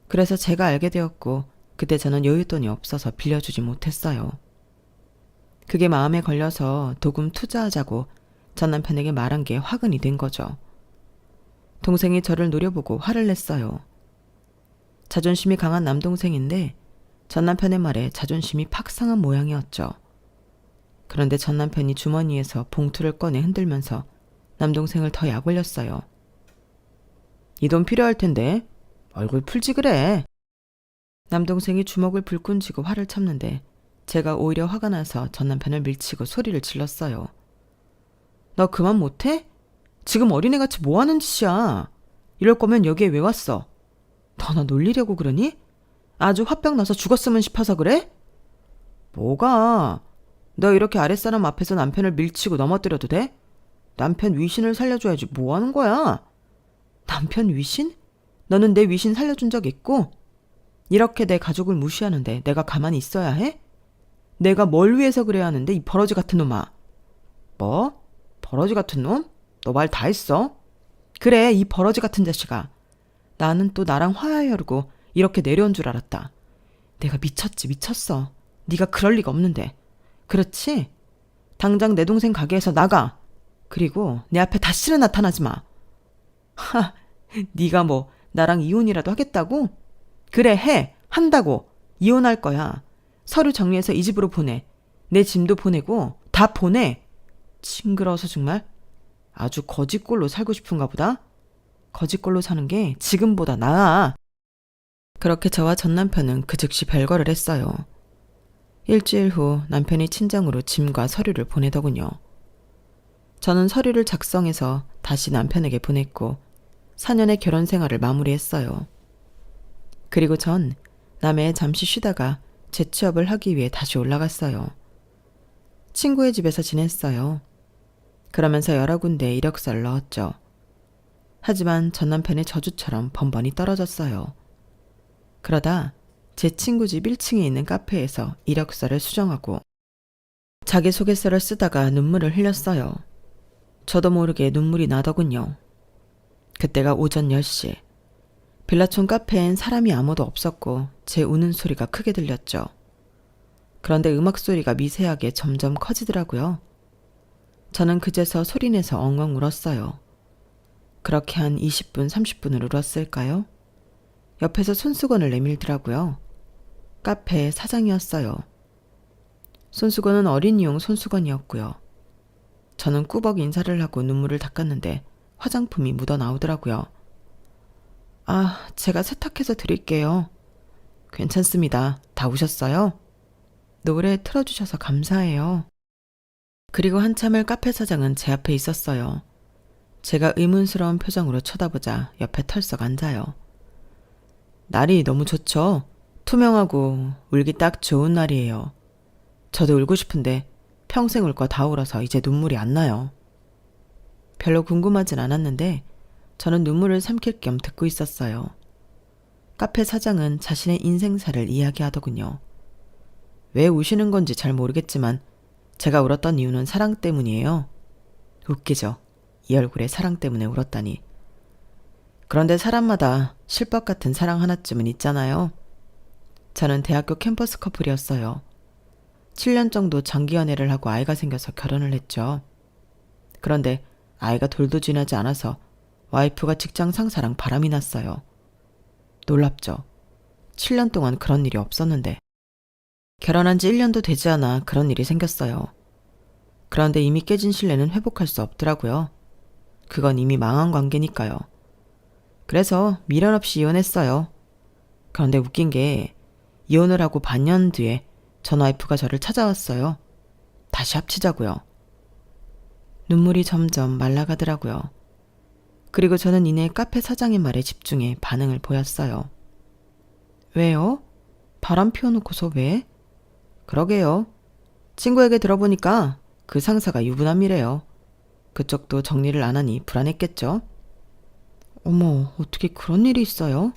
그래서 제가 알게 되었고 그때 저는 여윳돈이 없어서 빌려주지 못했어요. 그게 마음에 걸려서 도금 투자하자고 전 남편에게 말한 게 화근이 된 거죠. 동생이 저를 노려보고 화를 냈어요. 자존심이 강한 남동생인데 전 남편의 말에 자존심이 팍 상한 모양이었죠. 그런데 전 남편이 주머니에서 봉투를 꺼내 흔들면서 남동생을 더 약 올렸어요. 이 돈 필요할 텐데 얼굴 풀지 그래. 남동생이 주먹을 불끈 쥐고 화를 참는데 제가 오히려 화가 나서 전 남편을 밀치고 소리를 질렀어요. 너 그만 못해? 지금 어린애같이 뭐하는 짓이야? 이럴 거면 여기에 왜 왔어? 너 나 놀리려고 그러니? 아주 화병 나서 죽었으면 싶어서 그래? 뭐가? 너 이렇게 아랫사람 앞에서 남편을 밀치고 넘어뜨려도 돼? 남편 위신을 살려줘야지 뭐 하는 거야? 남편 위신? 너는 내 위신 살려준 적 있고? 이렇게 내 가족을 무시하는데 내가 가만히 있어야 해? 내가 뭘 위해서 그래야 하는데 이 버러지 같은 놈아. 뭐? 버러지 같은 놈? 너 말 다 했어? 그래, 이 버러지 같은 자식아. 나는 또 나랑 화해하려고 이렇게 내려온 줄 알았다. 내가 미쳤지, 미쳤어. 네가 그럴 리가 없는데. 그렇지? 당장 내 동생 가게에서 나가. 그리고 내 앞에 다시는 나타나지 마. 하, 네가 뭐 나랑 이혼이라도 하겠다고? 그래, 해. 한다고. 이혼할 거야. 서류 정리해서 이 집으로 보내. 내 짐도 보내고 다 보내. 징그러워서 정말. 아주 거지꼴로 살고 싶은가 보다. 거지꼴로 사는 게 지금보다 나아. 그렇게 저와 전 남편은 그 즉시 별거를 했어요. 일주일 후 남편이 친정으로 짐과 서류를 보내더군요. 저는 서류를 작성해서 다시 남편에게 보냈고 4년의 결혼 생활을 마무리했어요. 그리고 전 남해에 잠시 쉬다가 재취업을 하기 위해 다시 올라갔어요. 친구의 집에서 지냈어요. 그러면서 여러 군데 이력서를 넣었죠. 하지만 전 남편의 저주처럼 번번이 떨어졌어요. 그러다 제 친구 집 1층에 있는 카페에서 이력서를 수정하고 자기소개서를 쓰다가 눈물을 흘렸어요. 저도 모르게 눈물이 나더군요. 그때가 오전 10시. 빌라촌 카페엔 사람이 아무도 없었고 제 우는 소리가 크게 들렸죠. 그런데 음악 소리가 미세하게 점점 커지더라고요. 저는 그제서 소리내서 엉엉 울었어요. 그렇게 한 20분, 30분을 울었을까요? 옆에서 손수건을 내밀더라고요. 카페의 사장이었어요. 손수건은 어린이용 손수건이었고요. 저는 꾸벅 인사를 하고 눈물을 닦았는데 화장품이 묻어 나오더라고요. 아, 제가 세탁해서 드릴게요. 괜찮습니다. 다 오셨어요? 노래 틀어주셔서 감사해요. 그리고 한참을 카페 사장은 제 앞에 있었어요. 제가 의문스러운 표정으로 쳐다보자 옆에 털썩 앉아요. 날이 너무 좋죠? 투명하고 울기 딱 좋은 날이에요. 저도 울고 싶은데 평생 울 거 다 울어서 이제 눈물이 안 나요. 별로 궁금하진 않았는데 저는 눈물을 삼킬 겸 듣고 있었어요. 카페 사장은 자신의 인생사를 이야기하더군요. 왜 우시는 건지 잘 모르겠지만 제가 울었던 이유는 사랑 때문이에요. 웃기죠? 이 얼굴에 사랑 때문에 울었다니. 그런데 사람마다 실밥 같은 사랑 하나쯤은 있잖아요. 저는 대학교 캠퍼스 커플이었어요. 7년 정도 장기 연애를 하고 아이가 생겨서 결혼을 했죠. 그런데 아이가 돌도 지나지 않아서 와이프가 직장 상사랑 바람이 났어요. 놀랍죠? 7년 동안 그런 일이 없었는데. 결혼한 지 1년도 되지 않아 그런 일이 생겼어요. 그런데 이미 깨진 신뢰는 회복할 수 없더라고요. 그건 이미 망한 관계니까요. 그래서 미련 없이 이혼했어요. 그런데 웃긴 게 이혼을 하고 반년 뒤에 전 와이프가 저를 찾아왔어요. 다시 합치자고요. 눈물이 점점 말라가더라고요. 그리고 저는 이내 카페 사장의 말에 집중해 반응을 보였어요. 왜요? 바람 피워놓고서 왜? 그러게요. 친구에게 들어보니까 그 상사가 유부남이래요. 그쪽도 정리를 안 하니 불안했겠죠? 어머, 어떻게 그런 일이 있어요?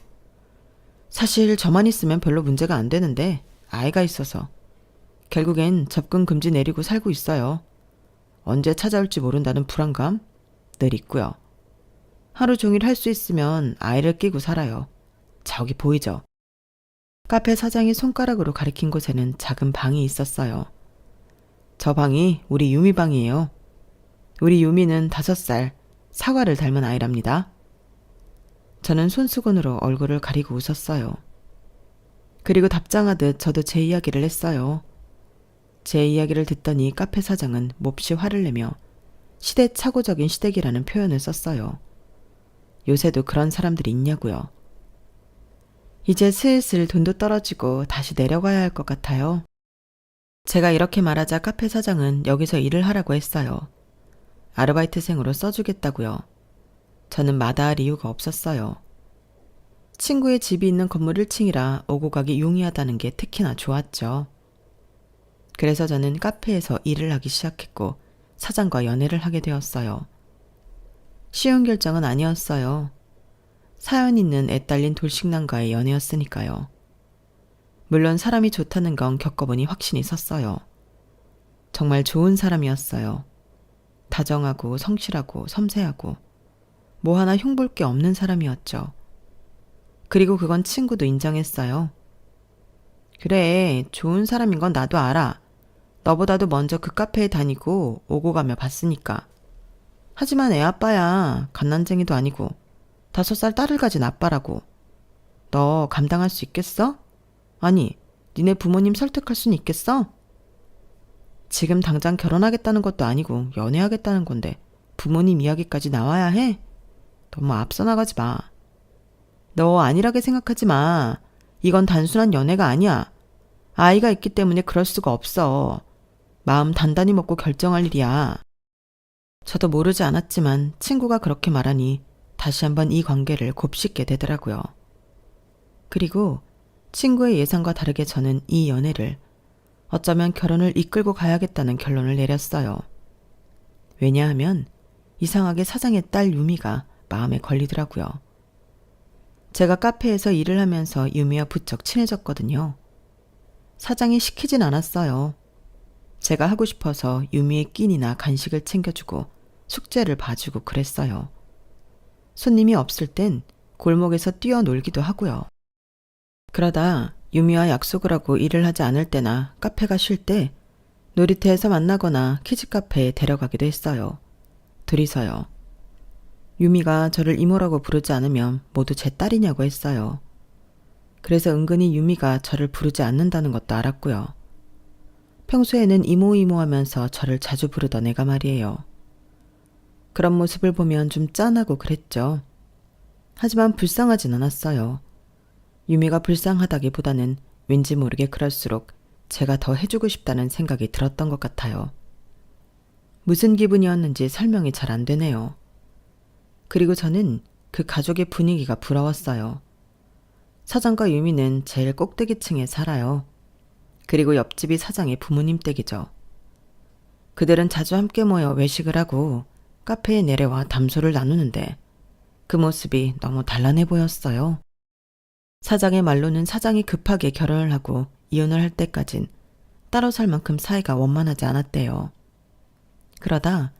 사실 저만 있으면 별로 문제가 안 되는데 아이가 있어서 결국엔 접근 금지 내리고 살고 있어요. 언제 찾아올지 모른다는 불안감 늘 있고요. 하루 종일 할 수 있으면 아이를 끼고 살아요. 저기 보이죠? 카페 사장이 손가락으로 가리킨 곳에는 작은 방이 있었어요. 저 방이 우리 유미 방이에요. 우리 유미는 5살, 사과를 닮은 아이랍니다. 저는 손수건으로 얼굴을 가리고 웃었어요. 그리고 답장하듯 저도 제 이야기를 했어요. 제 이야기를 듣더니 카페 사장은 몹시 화를 내며 시대착오적인 시댁이라는 표현을 썼어요. 요새도 그런 사람들이 있냐고요. 이제 슬슬 돈도 떨어지고 다시 내려가야 할 것 같아요. 제가 이렇게 말하자 카페 사장은 여기서 일을 하라고 했어요. 아르바이트생으로 써주겠다고요. 저는 마다할 이유가 없었어요. 친구의 집이 있는 건물 1층이라 오고 가기 용이하다는 게 특히나 좋았죠. 그래서 저는 카페에서 일을 하기 시작했고 사장과 연애를 하게 되었어요. 쉬운 결정은 아니었어요. 사연 있는 애딸린 돌싱남과의 연애였으니까요. 물론 사람이 좋다는 건 겪어보니 확신이 섰어요. 정말 좋은 사람이었어요. 다정하고 성실하고 섬세하고 뭐 하나 흉볼 게 없는 사람이었죠. 그리고 그건 친구도 인정했어요. 그래, 좋은 사람인 건 나도 알아. 너보다도 먼저 그 카페에 다니고 오고 가며 봤으니까. 하지만 애 아빠야. 갓난쟁이도 아니고 5살 딸을 가진 아빠라고. 너 감당할 수 있겠어? 아니, 니네 부모님 설득할 수는 있겠어? 지금 당장 결혼하겠다는 것도 아니고 연애하겠다는 건데 부모님 이야기까지 나와야 해? 너무 앞서 나가지 마. 너 안일하게 생각하지 마. 이건 단순한 연애가 아니야. 아이가 있기 때문에 그럴 수가 없어. 마음 단단히 먹고 결정할 일이야. 저도 모르지 않았지만 친구가 그렇게 말하니 다시 한번 이 관계를 곱씹게 되더라고요. 그리고 친구의 예상과 다르게 저는 이 연애를 어쩌면 결혼을 이끌고 가야겠다는 결론을 내렸어요. 왜냐하면 이상하게 사장의 딸 유미가 마음에 걸리더라고요. 제가 카페에서 일을 하면서 유미와 부쩍 친해졌거든요. 사장이 시키진 않았어요. 제가 하고 싶어서 유미의 끼니나 간식을 챙겨주고 숙제를 봐주고 그랬어요. 손님이 없을 땐 골목에서 뛰어놀기도 하고요. 그러다 유미와 약속을 하고 일을 하지 않을 때나 카페가 쉴 때 놀이터에서 만나거나 키즈카페에 데려가기도 했어요. 둘이서요. 유미가 저를 이모라고 부르지 않으면 모두 제 딸이냐고 했어요. 그래서 은근히 유미가 저를 부르지 않는다는 것도 알았고요. 평소에는 이모 하면서 저를 자주 부르던 애가 말이에요. 그런 모습을 보면 좀 짠하고 그랬죠. 하지만 불쌍하진 않았어요. 유미가 불쌍하다기보다는 왠지 모르게 그럴수록 제가 더 해주고 싶다는 생각이 들었던 것 같아요. 무슨 기분이었는지 설명이 잘 안 되네요. 그리고 저는 그 가족의 분위기가 부러웠어요. 사장과 유미는 제일 꼭대기층에 살아요. 그리고 옆집이 사장의 부모님 댁이죠. 그들은 자주 함께 모여 외식을 하고 카페에 내려와 담소를 나누는데 그 모습이 너무 단란해 보였어요. 사장의 말로는 사장이 급하게 결혼을 하고 이혼을 할 때까진 따로 살 만큼 사이가 원만하지 않았대요. 그러다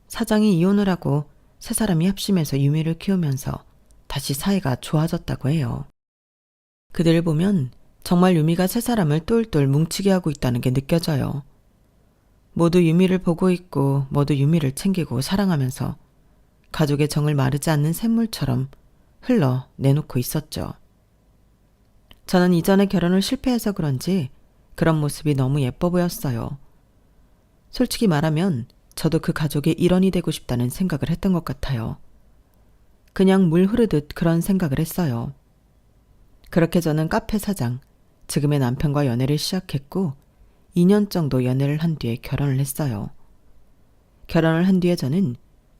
사장이 이혼을 하고 세 사람이 합심해서 유미를 키우면서 다시 사이가 좋아졌다고 해요. 그들을 보면 정말 유미가 세 사람을 똘똘 뭉치게 하고 있다는 게 느껴져요. 모두 유미를 보고 있고 모두 유미를 챙기고 사랑하면서 가족의 정을 마르지 않는 샘물처럼 흘러 내놓고 있었죠. 저는 이전에 결혼을 실패해서 그런지 그런 모습이 너무 예뻐 보였어요. 솔직히 말하면 저도 그 가족의 일원이 되고 싶다는 생각을 했던 것 같아요. 그냥 물 흐르듯 그런 생각을 했어요. 그렇게 저는 카페 사장, 지금의 남편과 연애를 시작했고 2년 정도 연애를 한 뒤에 결혼을 했어요. 결혼을 한 뒤에 저는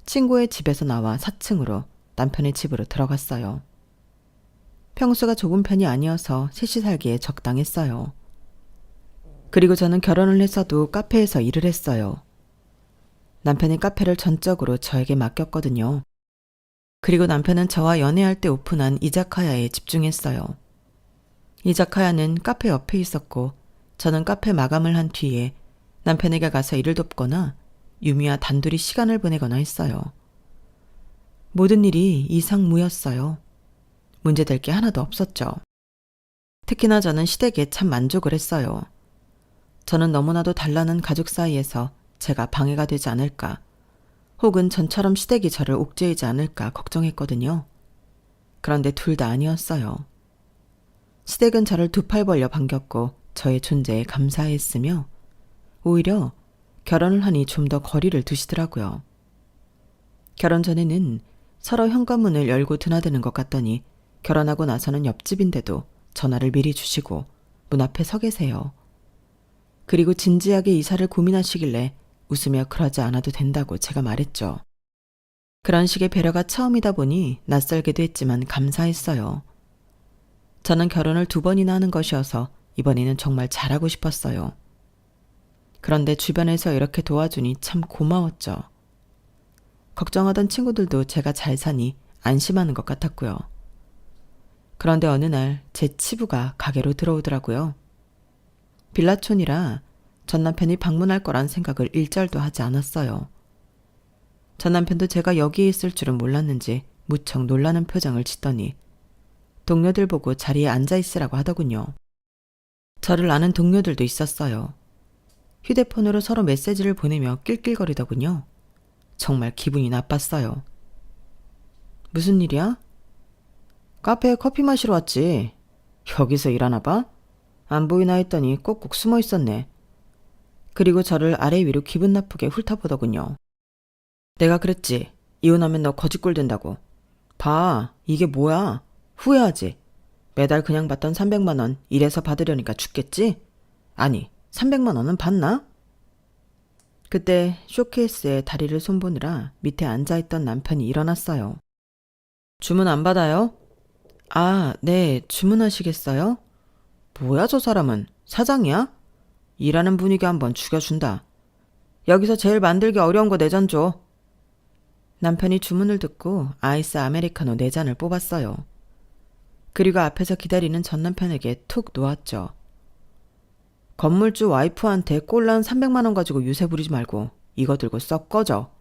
친구의 집에서 나와 4층으로 남편의 집으로 들어갔어요. 평수가 좁은 편이 아니어서 셋이 살기에 적당했어요. 그리고 저는 결혼을 해서도 카페에서 일을 했어요. 남편이 카페를 전적으로 저에게 맡겼거든요. 그리고 남편은 저와 연애할 때 오픈한 이자카야에 집중했어요. 이자카야는 카페 옆에 있었고 저는 카페 마감을 한 뒤에 남편에게 가서 일을 돕거나 유미와 단둘이 시간을 보내거나 했어요. 모든 일이 이상무였어요. 문제될 게 하나도 없었죠. 특히나 저는 시댁에 참 만족을 했어요. 저는 너무나도 단란한 가족 사이에서 제가 방해가 되지 않을까, 혹은 전처럼 시댁이 저를 옥죄이지 않을까 걱정했거든요. 그런데 둘 다 아니었어요. 시댁은 저를 두 팔 벌려 반겼고 저의 존재에 감사했으며 오히려 결혼을 하니 좀 더 거리를 두시더라고요. 결혼 전에는 서로 현관문을 열고 드나드는 것 같더니 결혼하고 나서는 옆집인데도 전화를 미리 주시고 문 앞에 서 계세요. 그리고 진지하게 이사를 고민하시길래 웃으며 그러지 않아도 된다고 제가 말했죠. 그런 식의 배려가 처음이다 보니 낯설기도 했지만 감사했어요. 저는 결혼을 2번이나 하는 것이어서 이번에는 정말 잘하고 싶었어요. 그런데 주변에서 이렇게 도와주니 참 고마웠죠. 걱정하던 친구들도 제가 잘 사니 안심하는 것 같았고요. 그런데 어느 날 제 치부가 가게로 들어오더라고요. 빌라촌이라 전 남편이 방문할 거란 생각을 일절도 하지 않았어요. 전 남편도 제가 여기에 있을 줄은 몰랐는지 무척 놀라는 표정을 짓더니 동료들 보고 자리에 앉아 있으라고 하더군요. 저를 아는 동료들도 있었어요. 휴대폰으로 서로 메시지를 보내며 낄낄거리더군요. 정말 기분이 나빴어요. 무슨 일이야? 카페에 커피 마시러 왔지. 여기서 일하나 봐? 안 보이나 했더니 꼭꼭 숨어 있었네. 그리고 저를 아래 위로 기분 나쁘게 훑어보더군요. 내가 그랬지. 이혼하면 너 거지꼴 된다고. 봐, 이게 뭐야? 후회하지? 매달 그냥 받던 300만 원 일해서 받으려니까 죽겠지? 아니, 300만 원은 받나? 그때 쇼케이스에 다리를 손보느라 밑에 앉아있던 남편이 일어났어요. 주문 안 받아요? 아, 네, 주문하시겠어요? 뭐야 저 사람은? 사장이야? 일하는 분위기 한번 죽여준다. 여기서 제일 만들기 어려운 거 4잔 줘. 남편이 주문을 듣고 아이스 아메리카노 4잔을 뽑았어요. 그리고 앞에서 기다리는 전 남편에게 툭 놓았죠. 건물주 와이프한테 꼴랑 300만 원 가지고 유세 부리지 말고 이거 들고 썩 꺼져.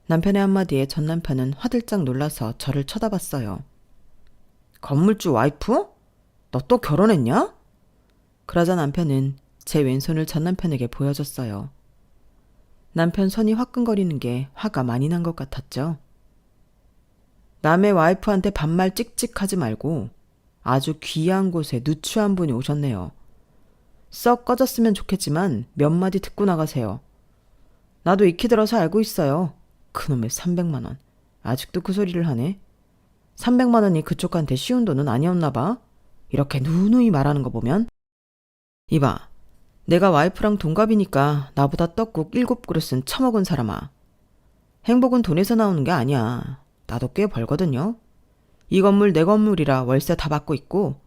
남편의 한마디에 전 남편은 화들짝 놀라서 저를 쳐다봤어요. 건물주 와이프? 너 또 결혼했냐? 그러자 남편은 제 왼손을 전 남편에게 보여줬어요. 남편 손이 화끈거리는 게 화가 많이 난 것 같았죠. 남의 와이프한테 반말 찍찍하지 말고 아주 귀한 곳에 누추한 분이 오셨네요. 썩 꺼졌으면 좋겠지만 몇 마디 듣고 나가세요. 나도 익히 들어서 알고 있어요. 그놈의 300만 원. 아직도 그 소리를 하네. 300만 원이 그쪽한테 쉬운 돈은 아니었나 봐. 이렇게 누누이 말하는 거 보면. 이봐, 내가 와이프랑 동갑이니까 나보다 떡국 7그릇은 처먹은 사람아. 행복은 돈에서 나오는 게 아니야. 나도 꽤 벌거든요. 이 건물 내 건물이라 월세 다 받고 있고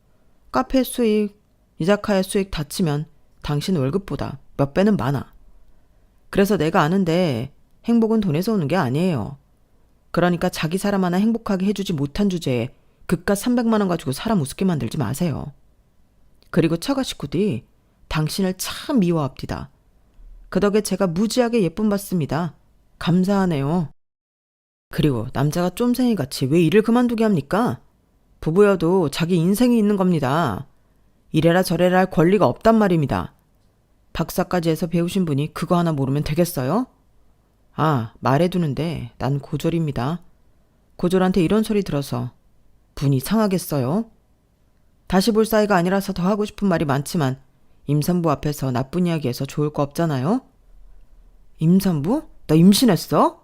카페 수익, 이자카야 수익 다 치면 당신 월급보다 몇 배는 많아. 그래서 내가 아는데 행복은 돈에서 오는 게 아니에요. 그러니까 자기 사람 하나 행복하게 해주지 못한 주제에 그깟 300만 원 가지고 사람 우습게 만들지 마세요. 그리고 처가 식구들이 당신을 참 미워합디다. 그 덕에 제가 무지하게 예쁨 받습니다. 감사하네요. 그리고 남자가 쫌생이같이 왜 일을 그만두게 합니까? 부부여도 자기 인생이 있는 겁니다. 이래라 저래라 할 권리가 없단 말입니다. 박사까지 해서 배우신 분이 그거 하나 모르면 되겠어요? 아, 말해두는데 난 고졸입니다. 고졸한테 이런 소리 들어서 분이 상하겠어요? 다시 볼 사이가 아니라서 더 하고 싶은 말이 많지만 임산부 앞에서 나쁜 이야기해서 좋을 거 없잖아요? 임산부? 나 임신했어?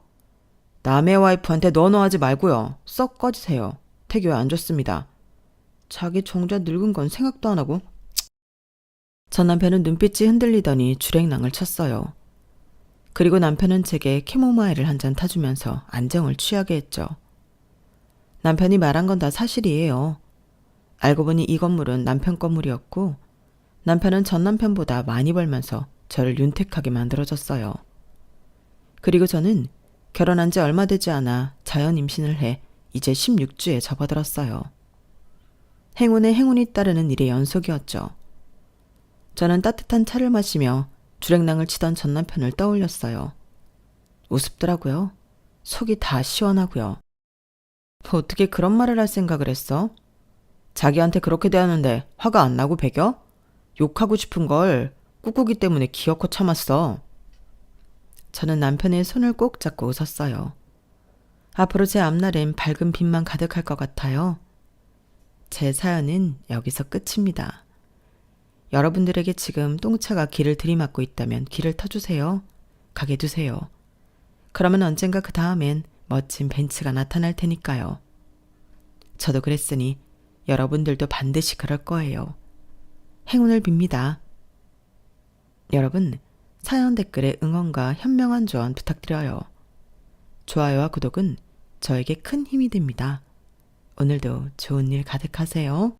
남의 와이프한테 너너하지 말고요. 썩 꺼지세요. 태교에 안 좋습니다. 자기 정자 늙은 건 생각도 안 하고. 전 남편은 눈빛이 흔들리더니 주랭랑을 쳤어요. 그리고 남편은 제게 캐모마일을 한 잔 타주면서 안정을 취하게 했죠. 남편이 말한 건 다 사실이에요. 알고 보니 이 건물은 남편 건물이었고 남편은 전 남편보다 많이 벌면서 저를 윤택하게 만들어줬어요. 그리고 저는 결혼한 지 얼마 되지 않아 자연 임신을 해 이제 16주에 접어들었어요. 행운에 행운이 따르는 일의 연속이었죠. 저는 따뜻한 차를 마시며 주랭랑을 치던 전 남편을 떠올렸어요. 우습더라고요. 속이 다 시원하고요. 어떻게 그런 말을 할 생각을 했어? 자기한테 그렇게 대하는데 화가 안 나고 배겨? 욕하고 싶은 걸 꾹꾹이 때문에 기어코 참았어. 저는 남편의 손을 꼭 잡고 웃었어요. 앞으로 제 앞날엔 밝은 빛만 가득할 것 같아요. 제 사연은 여기서 끝입니다. 여러분들에게 지금 똥차가 길을 들이막고 있다면 길을 터주세요. 가게 두세요. 그러면 언젠가 그 다음엔 멋진 벤츠가 나타날 테니까요. 저도 그랬으니 여러분들도 반드시 그럴 거예요. 행운을 빕니다. 여러분, 사연 댓글에 응원과 현명한 조언 부탁드려요. 좋아요와 구독은 저에게 큰 힘이 됩니다. 오늘도 좋은 일 가득하세요.